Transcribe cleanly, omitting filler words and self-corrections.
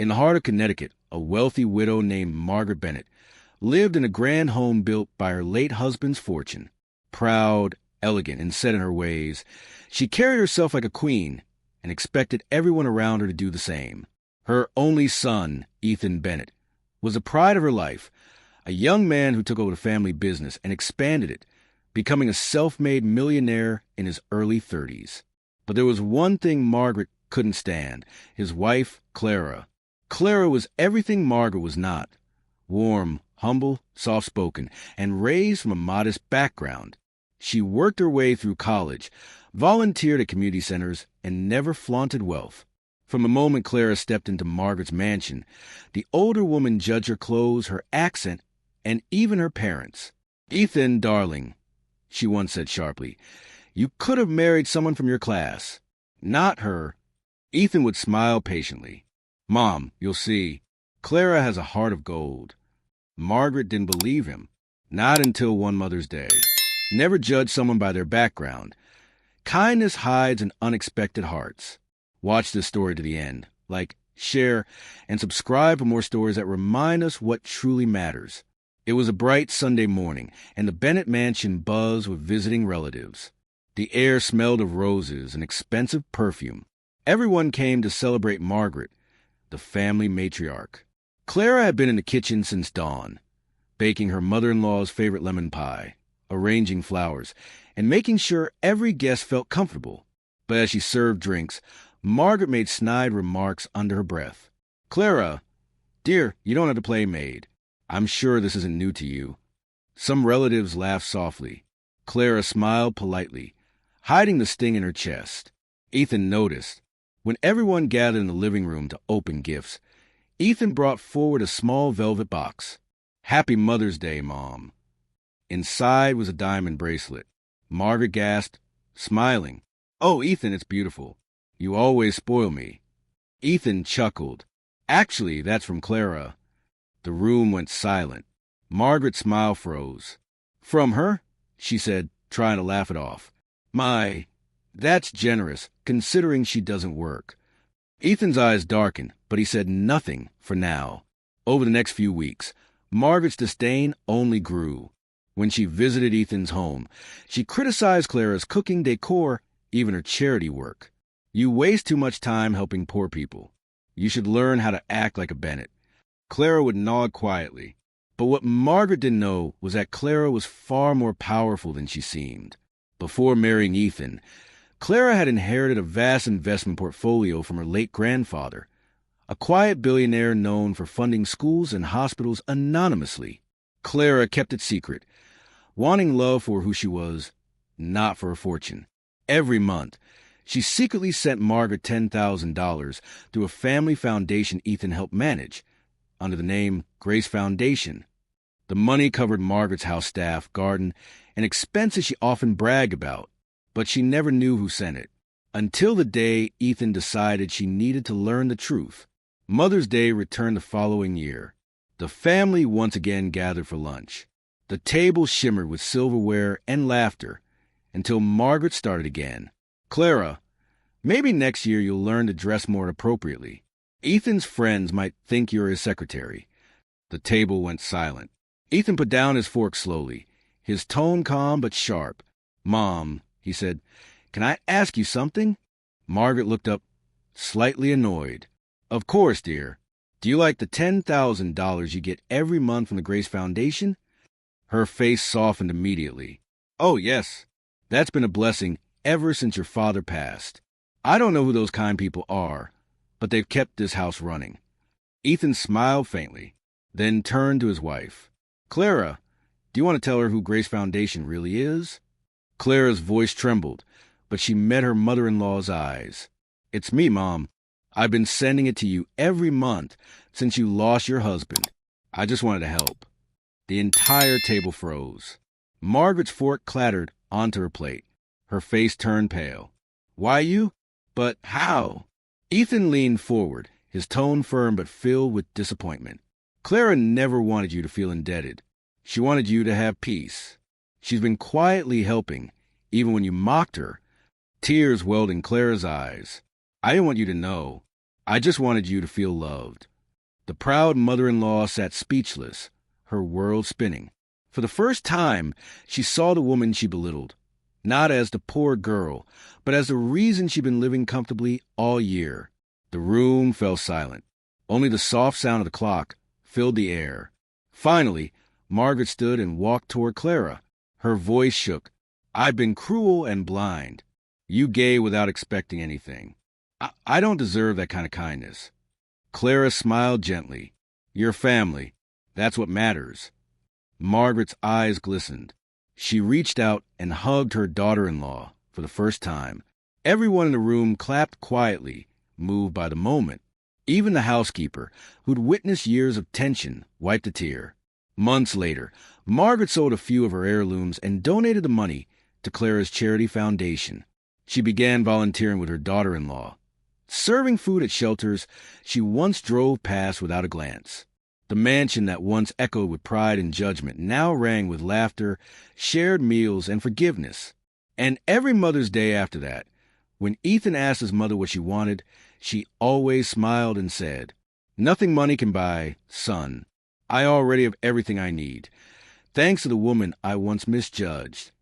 In the heart of Connecticut, a wealthy widow named Margaret Bennett lived in a grand home built by her late husband's fortune. Proud, elegant, and set in her ways, she carried herself like a queen and expected everyone around her to do the same. Her only son, Ethan Bennett, was the pride of her life, a young man who took over the family business and expanded it, becoming a self-made millionaire in his early 30s. But there was one thing Margaret couldn't stand: his wife, Clara. Clara was everything Margaret was not: warm, humble, soft-spoken, and raised from a modest background. She worked her way through college, volunteered at community centers, and never flaunted wealth. From the moment Clara stepped into Margaret's mansion, the older woman judged her clothes, her accent, and even her parents. "Ethan, darling," she once said sharply, "you could have married someone from your class. Not her." Ethan would smile patiently. "Mom, you'll see. Clara has a heart of gold." Margaret didn't believe him. Not until one Mother's Day. Never judge someone by their background. Kindness hides in unexpected hearts. Watch this story to the end. Like, share, and subscribe for more stories that remind us what truly matters. It was a bright Sunday morning, and the Bennett mansion buzzed with visiting relatives. The air smelled of roses and expensive perfume. Everyone came to celebrate Margaret, the family matriarch. Clara had been in the kitchen since dawn, baking her mother-in-law's favorite lemon pie, arranging flowers, and making sure every guest felt comfortable. But as she served drinks, Margaret made snide remarks under her breath. "Clara, dear, you don't have to play maid. I'm sure this isn't new to you." Some relatives laughed softly. Clara smiled politely, hiding the sting in her chest. Ethan noticed. When everyone gathered in the living room to open gifts, Ethan brought forward a small velvet box. "Happy Mother's Day, Mom." Inside was a diamond bracelet. Margaret gasped, smiling. "Oh, Ethan, it's beautiful. You always spoil me." Ethan chuckled. "Actually, that's from Clara." The room went silent. Margaret's smile froze. "From her?" she said, trying to laugh it off. "My, that's generous, considering she doesn't work." Ethan's eyes darkened, but he said nothing for now. Over the next few weeks, Margaret's disdain only grew. When she visited Ethan's home, she criticized Clara's cooking, decor, even her charity work. "You waste too much time helping poor people. You should learn how to act like a Bennett." Clara would nod quietly. But what Margaret didn't know was that Clara was far more powerful than she seemed. Before marrying Ethan, Clara had inherited a vast investment portfolio from her late grandfather, a quiet billionaire known for funding schools and hospitals anonymously. Clara kept it secret, wanting love for who she was, not for her fortune. Every month, she secretly sent Margaret $10,000 through a family foundation Ethan helped manage, under the name Grace Foundation. The money covered Margaret's house staff, garden, and expenses she often bragged about, but she never knew who sent it. Until the day Ethan decided she needed to learn the truth. Mother's Day returned the following year. The family once again gathered for lunch. The table shimmered with silverware and laughter, until Margaret started again. "Clara, maybe next year you'll learn to dress more appropriately. Ethan's friends might think you're his secretary." The table went silent. Ethan put down his fork slowly, his tone calm but sharp. "Mom," he said, "can I ask you something?" Margaret looked up, slightly annoyed. "Of course, dear. Do you like the $10,000 you get every month from the Grace Foundation?" Her face softened immediately. "Oh, yes. That's been a blessing ever since your father passed. I don't know who those kind people are, but they've kept this house running." Ethan smiled faintly, then turned to his wife. "Clara, do you want to tell her who Grace Foundation really is?" Clara's voice trembled, but she met her mother-in-law's eyes. "It's me, Mom. I've been sending it to you every month since you lost your husband. I just wanted to help." The entire table froze. Margaret's fork clattered onto her plate. Her face turned pale. "Why you? But how?" Ethan leaned forward, his tone firm but filled with disappointment. "Clara never wanted you to feel indebted. She wanted you to have peace. She's been quietly helping, even when you mocked her." Tears welled in Clara's eyes. "I didn't want you to know. I just wanted you to feel loved." The proud mother-in-law sat speechless, her world spinning. For the first time, she saw the woman she belittled, not as the poor girl, but as the reason she'd been living comfortably all year. The room fell silent. Only the soft sound of the clock filled the air. Finally, Margaret stood and walked toward Clara. Her voice shook. "I've been cruel and blind. You gave without expecting anything. I don't deserve that kind of kindness." Clara smiled gently. "Your family, that's what matters." Margaret's eyes glistened. She reached out and hugged her daughter-in-law for the first time. Everyone in the room clapped quietly, moved by the moment. Even the housekeeper, who'd witnessed years of tension, wiped a tear. Months later, Margaret sold a few of her heirlooms and donated the money to Clara's charity foundation. She began volunteering with her daughter-in-law, serving food at shelters she once drove past without a glance. The mansion that once echoed with pride and judgment now rang with laughter, shared meals, and forgiveness. And every Mother's Day after that, when Ethan asked his mother what she wanted, she always smiled and said, "Nothing money can buy, son. I already have everything I need, thanks to the woman I once misjudged."